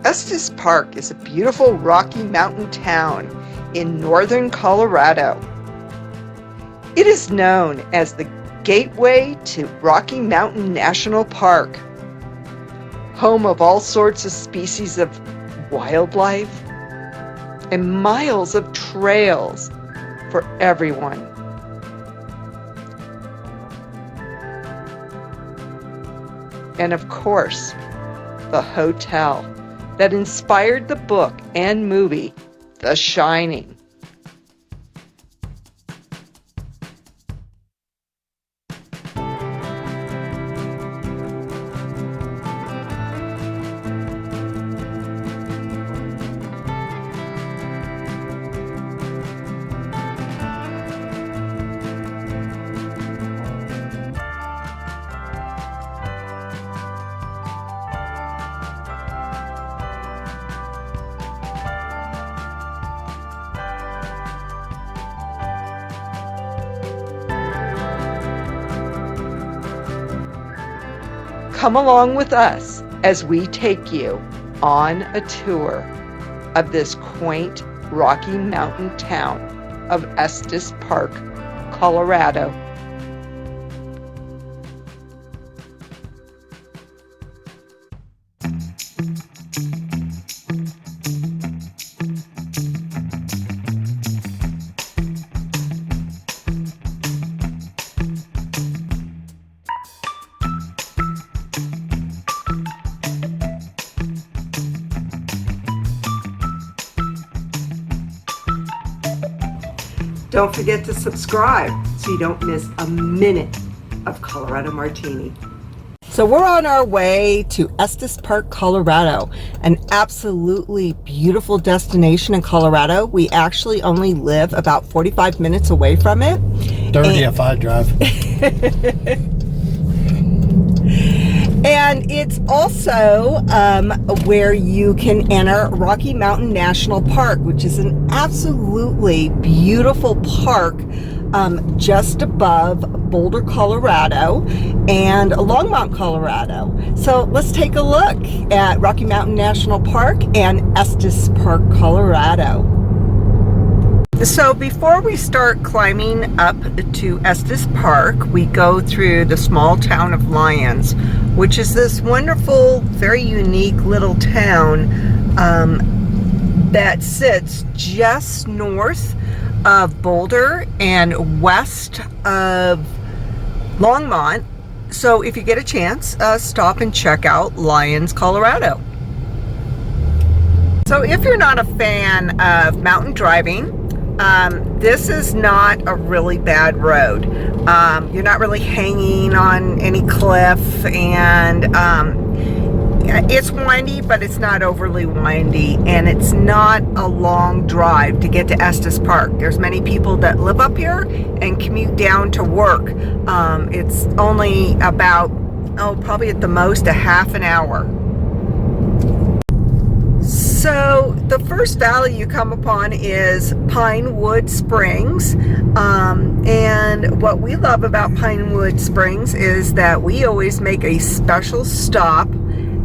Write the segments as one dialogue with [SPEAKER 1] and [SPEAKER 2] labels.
[SPEAKER 1] Estes Park is a beautiful Rocky Mountain town in northern Colorado. It is known as the gateway to Rocky Mountain National Park, home of all sorts of species of wildlife and miles of trails for everyone. And of course, the hotel that inspired the book and movie, The Shining. Come along with us as we take you on a tour of this quaint Rocky Mountain town of Estes Park, Colorado. Don't forget to subscribe so you don't miss a minute of Colorado Martini. So we're on our way to Estes Park, Colorado, an absolutely beautiful destination in Colorado. We actually only live about 45 minutes away from it.
[SPEAKER 2] 35 drive.
[SPEAKER 1] And it's also where you can enter Rocky Mountain National Park, which is an absolutely beautiful park just above Boulder, Colorado and Longmont, Colorado. So let's take a look at Rocky Mountain National Park and Estes Park, Colorado. So before we start climbing up to Estes Park, we go through the small town of Lyons, which is this wonderful, very unique little town that sits just north of Boulder and west of Longmont. So if you get a chance, stop and check out Lyons, Colorado. So if you're not a fan of mountain driving, this is not a really bad road. You're not really hanging on any cliff, and it's windy, but it's not overly windy, and it's not a long drive to get to Estes Park. There's many people that live up here and commute down to work. It's only about, probably at the most a half an hour. So the first valley you come upon is Pinewood Springs, and what we love about Pinewood Springs is that we always make a special stop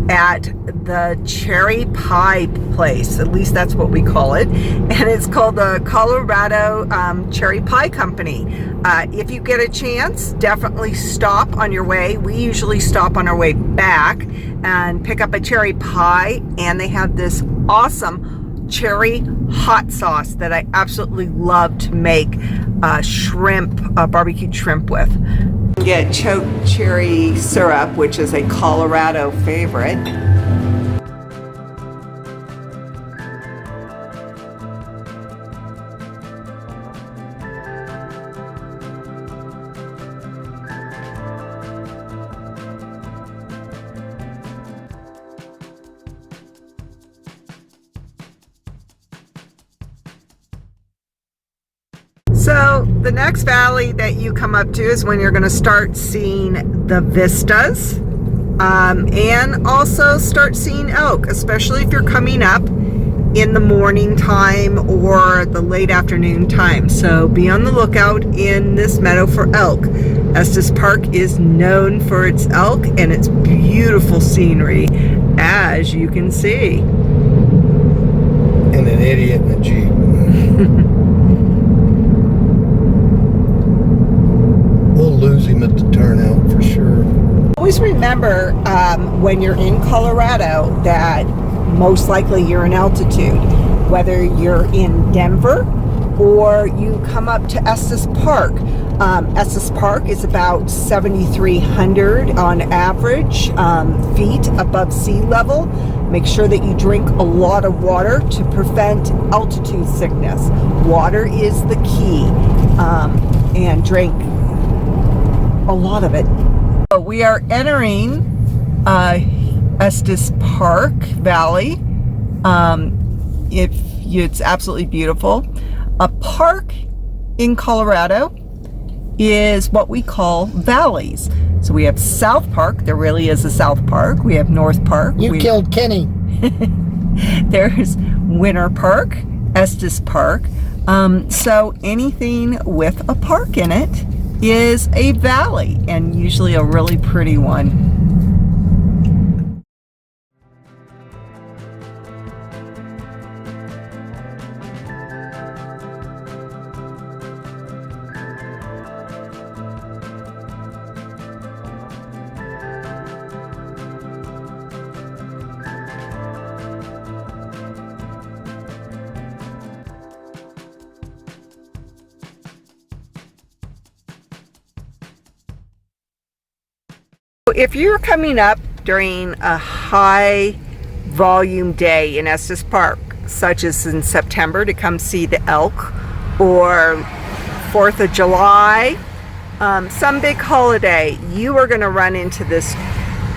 [SPEAKER 1] at the cherry pie place. At least that's what we call it, and it's called the Colorado Cherry Pie Company. If you get a chance, definitely stop on your way. We usually stop on our way back and pick up a cherry pie, and they have this awesome cherry hot sauce that I absolutely love to make shrimp, barbecued shrimp with. Get choke cherry syrup, which is a Colorado favorite. So the next valley that you come up to is when you're going to start seeing the vistas, and also start seeing elk, especially if you're coming up in the morning time or the late afternoon time. So be on the lookout in this meadow for elk. Estes Park is known for its elk and its beautiful scenery. as you can see.
[SPEAKER 2] And an idiot in a Jeep. We'll lose him at the turnout for sure.
[SPEAKER 1] Always remember when you're in Colorado that most likely you're in altitude, whether you're in Denver or you come up to Estes Park. Estes Park is about 7,300 on average feet above sea level. Make sure that you drink a lot of water to prevent altitude sickness. Water is the key, and drink a lot of it. So we are entering Estes Park Valley. It's absolutely beautiful. A park in Colorado is what we call valleys. So we have South Park. There really is a South Park. We have North Park.
[SPEAKER 2] You killed Kenny.
[SPEAKER 1] There's Winter Park, Estes Park. So anything with a park in it is a valley, and usually a really pretty one. If you're coming up during a high volume day in Estes Park, such as in September to come see the elk, or 4th of July, some big holiday, you are going to run into this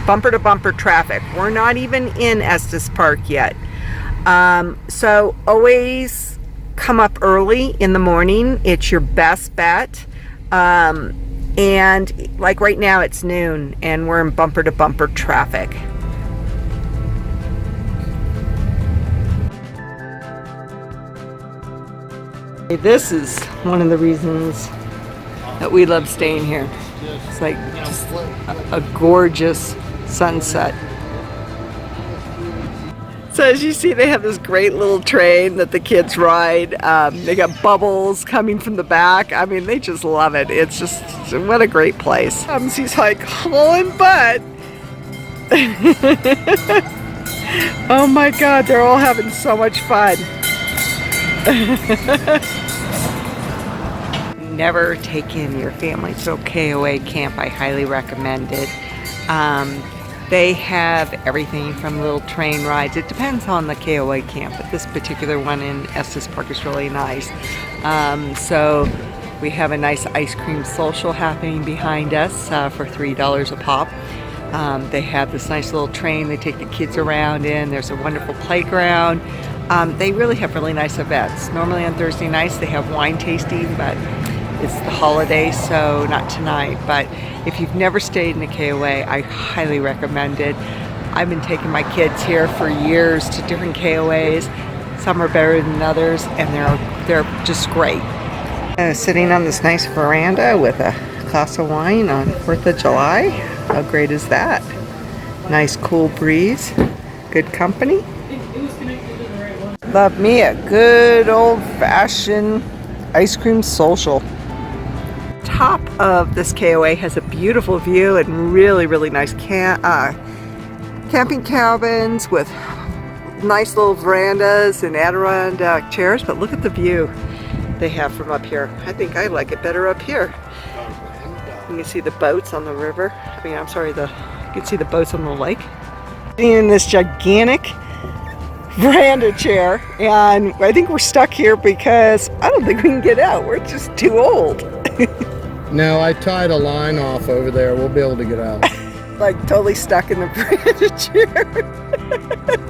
[SPEAKER 1] bumper to bumper traffic. We're not even in Estes Park yet. So always come up early in the morning. It's your best bet. And like right now it's noon and we're in bumper to bumper traffic. This is one of the reasons that we love staying here. It's like just a gorgeous sunset. So as you see, they have this great little train that the kids ride. They got bubbles coming from the back. I mean, they just love it. It's just, what a great place. She's like hauling butt. Oh my God, they're all having so much fun. Never taken your family to a KOA camp. I highly recommend it. They have everything from little train rides. It depends on the KOA camp, but this particular one in Estes Park is really nice. So we have a nice ice cream social happening behind us for $3 a pop. They have this nice little train they take the kids around in. There's a wonderful playground. They really have really nice events. Normally on Thursday nights they have wine tasting, but it's the holiday, so not tonight. But if you've never stayed in a KOA, I highly recommend it. I've been taking my kids here for years to different KOAs. Some are better than others, and they're just great. Sitting on this nice veranda with a glass of wine on 4th of July. How great is that? Nice cool breeze, good company. Love me a good old-fashioned ice cream social. Top of this KOA has a beautiful view and really, really nice camping cabins with nice little verandas and Adirondack chairs, but look at the view they have from up here. I think I like it better up here. You can see the boats on the river. I mean, I'm sorry, you can see the boats on the lake. Sitting in this gigantic veranda chair, and I think we're stuck here because I don't think we can get out. We're just too old.
[SPEAKER 2] No, I tied a line off over there. We'll be able to get out.
[SPEAKER 1] Like totally stuck in the veranda chair.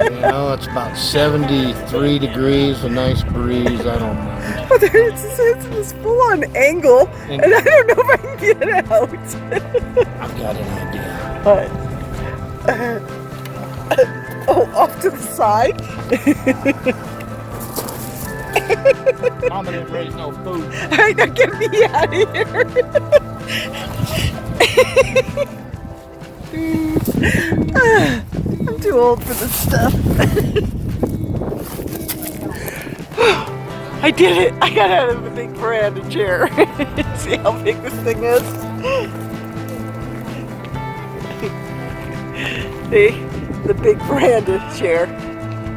[SPEAKER 2] You know, it's about 73 degrees, a nice breeze. I don't mind.
[SPEAKER 1] But it's this full-on angle, and I don't know if I can get out.
[SPEAKER 2] I've got an idea.
[SPEAKER 1] But, oh, off to the side.
[SPEAKER 2] Mama didn't raise no food.
[SPEAKER 1] All right, now get me out of here. I'm too old for this stuff. I did it. I got out of the big veranda chair. See how big this thing is? See? The big veranda chair.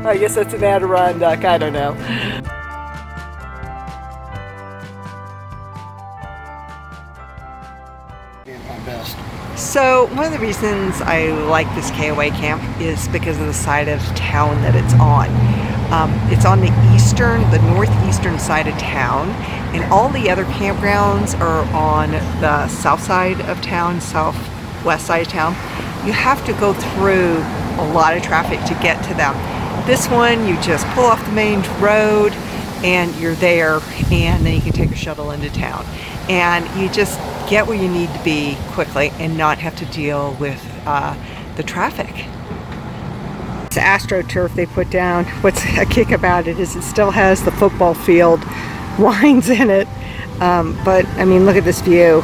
[SPEAKER 1] I guess that's an Adirondack. I don't know. So one of the reasons I like this KOA camp is because of the side of town that it's on. It's on the northeastern side of town, and all the other campgrounds are on the south side of town, southwest side of town. You have to go through a lot of traffic to get to them. This one, you just pull off the main road and you're there, and then you can take a shuttle into town. And you just get where you need to be quickly and not have to deal with the traffic. It's AstroTurf they put down. What's a kick about it is it still has the football field lines in it. But I mean, look at this view,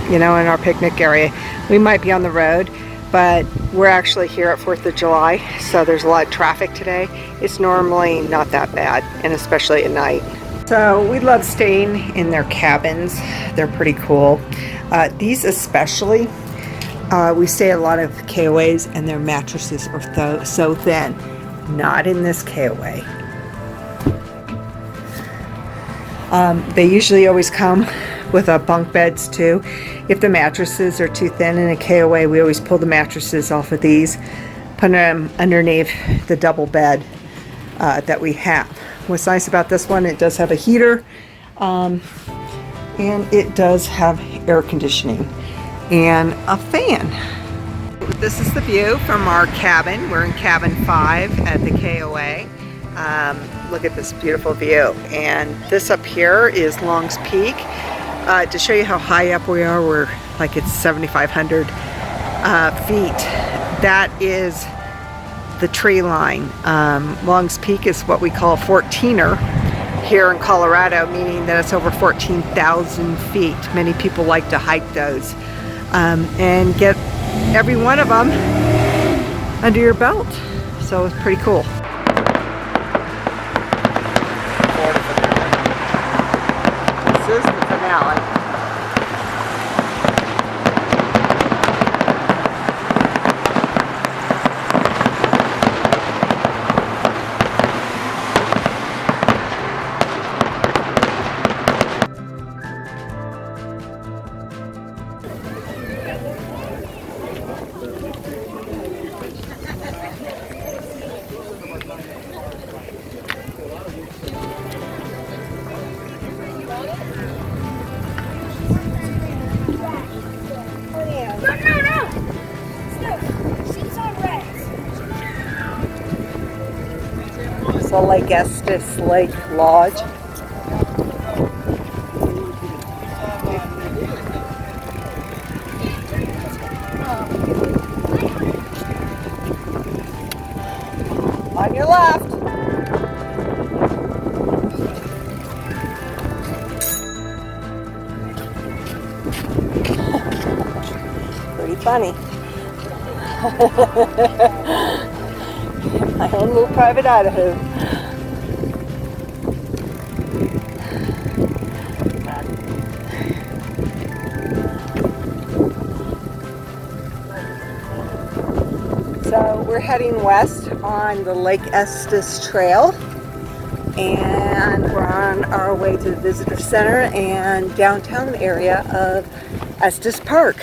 [SPEAKER 1] you know, in our picnic area. We might be on the road, but we're actually here at 4th of July, so there's a lot of traffic today. It's normally not that bad, and especially at night. So we love staying in their cabins. They're pretty cool. These especially, we stay at a lot of KOAs and their mattresses are so thin. Not in this KOA. They usually always come with bunk beds too. If the mattresses are too thin in a KOA, we always pull the mattresses off of these, put them underneath the double bed that we have. What's nice about this one, it does have a heater, and it does have air conditioning and a fan. This is the view from our cabin. We're in cabin 5 at the KOA. Look at this beautiful view. And this up here is Long's Peak. To show you how high up we are, we're like it's 7,500 feet. That is the tree line. Long's Peak is what we call a 14er here in Colorado, meaning that it's over 14,000 feet. Many people like to hike those and get every one of them under your belt. So it's pretty cool. This is the finale. So Lake Estes Lake Lodge. On your left. Pretty funny. My own little private Idaho. So we're heading west on the Lake Estes Trail, and we're on our way to the visitor center and downtown area of Estes Park.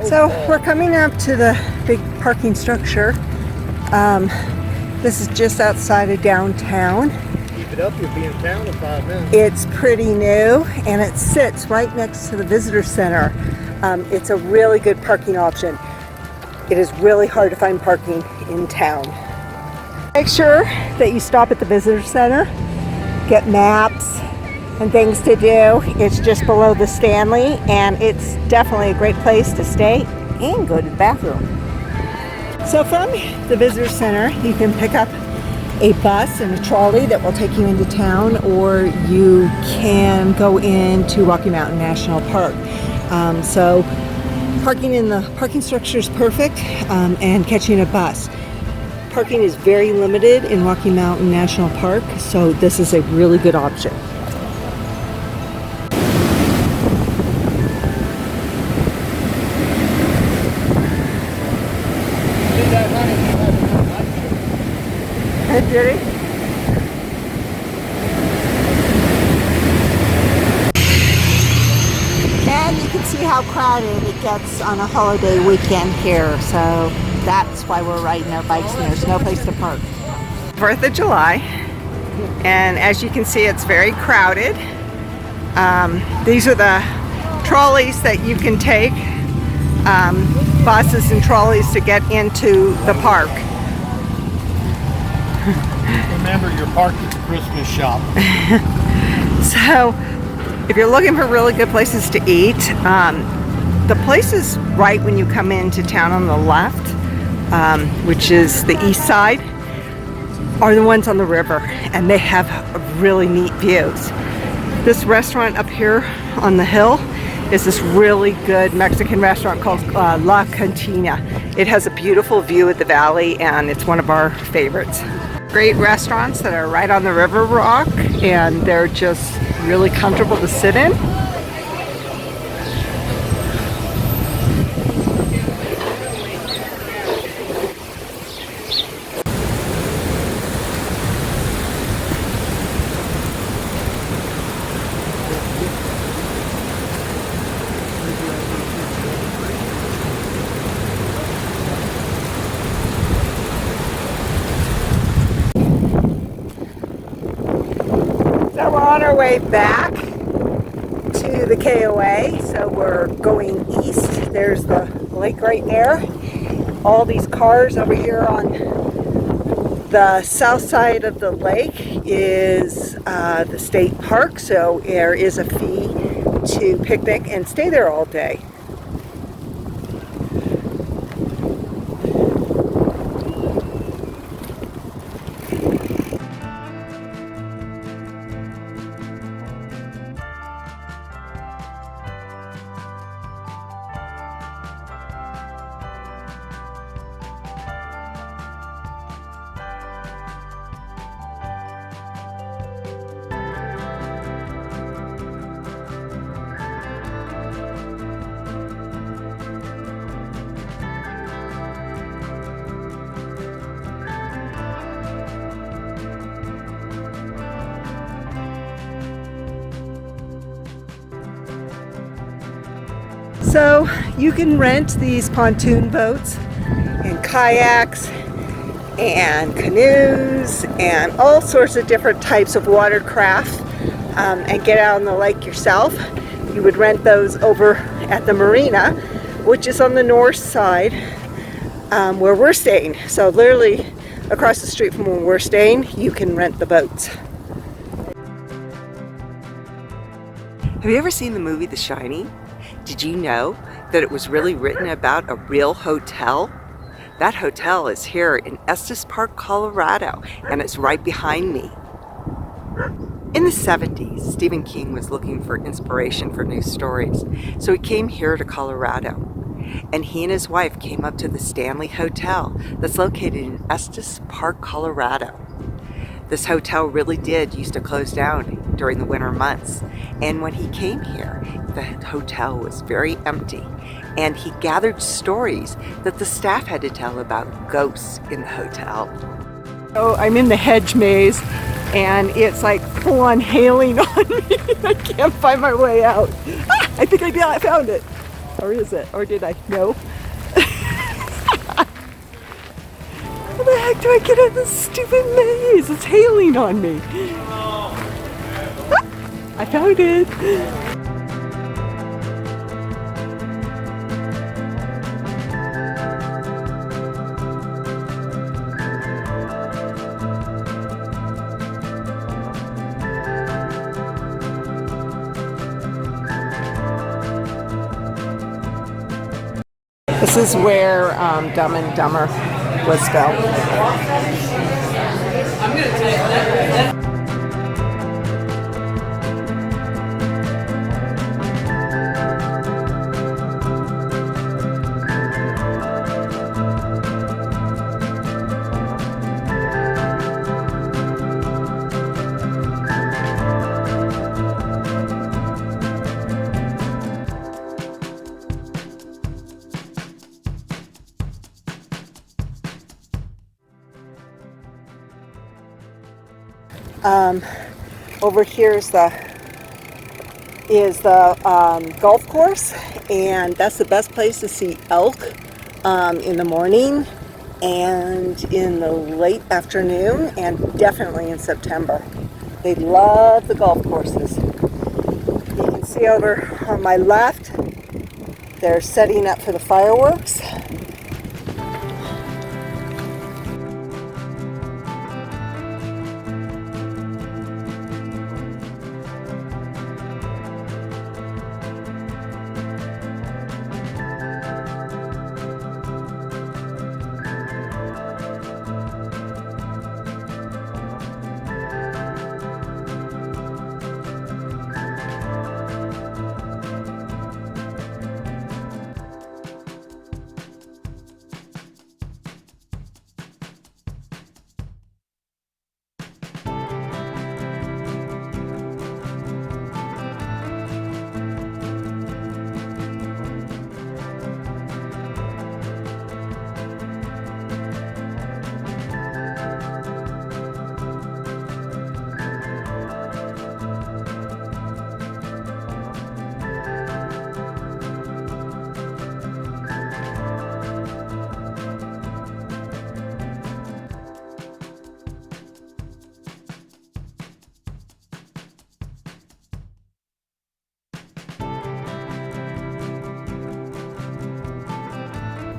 [SPEAKER 1] So we're coming up to the big parking structure. This is just outside of downtown.
[SPEAKER 2] Keep it up, you'll be in town in 5 minutes.
[SPEAKER 1] It's pretty new, and it sits right next to the visitor center. It's a really good parking option. It is really hard to find parking in town. Make sure that you stop at the visitor center, get maps and things to do. It's just below the Stanley, and it's definitely a great place to stay and go to the bathroom. So from the visitor center, you can pick up a bus and a trolley that will take you into town, or you can go into Rocky Mountain National Park. So parking in the parking structure is perfect, and catching a bus. Parking is very limited in Rocky Mountain National Park, so this is a really good option. Did he? And you can see how crowded it gets on a holiday weekend here, so that's why we're riding our bikes and there's no place to park. 4th of July, and as you can see, it's very crowded. These are the trolleys that you can take, buses and trolleys to get into the park.
[SPEAKER 2] Remember, you're parked at the Christmas shop.
[SPEAKER 1] So, if you're looking for really good places to eat, the places right when you come into town on the left, which is the east side, are the ones on the river, and they have really neat views. This restaurant up here on the hill is this really good Mexican restaurant called La Cantina. It has a beautiful view of the valley, and it's one of our favorites. Great restaurants that are right on the river rock, and they're just really comfortable to sit in. So we're on our way back to the KOA, so we're going east. There's the lake right there. All these cars over here on the south side of the lake is the state park, so there is a fee to picnic and stay there all day. So you can rent these pontoon boats and kayaks and canoes and all sorts of different types of watercraft, and get out on the lake yourself. You would rent those over at the marina, which is on the north side, where we're staying. So literally across the street from where we're staying, you can rent the boats. Have you ever seen the movie The Shining? Did you know that it was really written about a real hotel? That hotel is here in Estes Park, Colorado, and it's right behind me. In the 70s, Stephen King was looking for inspiration for new stories, so he came here to Colorado. And he and his wife came up to the Stanley Hotel that's located in Estes Park, Colorado. This hotel really did used to close down during the winter months. And when he came here, the hotel was very empty. And he gathered stories that the staff had to tell about ghosts in the hotel. Oh, I'm in the hedge maze, and it's like full-on hailing on me. I can't find my way out. Ah, I think I found it. Or is it? Or did I? No. How the heck do I get out of this stupid maze? It's hailing on me. Ah, I found it. This is where Dumb and Dumber was filmed. I'm going to take that. Over here is the golf course, and that's the best place to see elk in the morning and in the late afternoon, and definitely in September. They love the golf courses. You can see over on my left, they're setting up for the fireworks.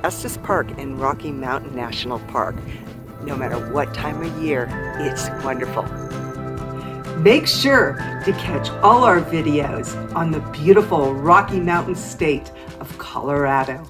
[SPEAKER 1] Estes Park in Rocky Mountain National Park. No matter what time of year, it's wonderful. Make sure to catch all our videos on the beautiful Rocky Mountain state of Colorado.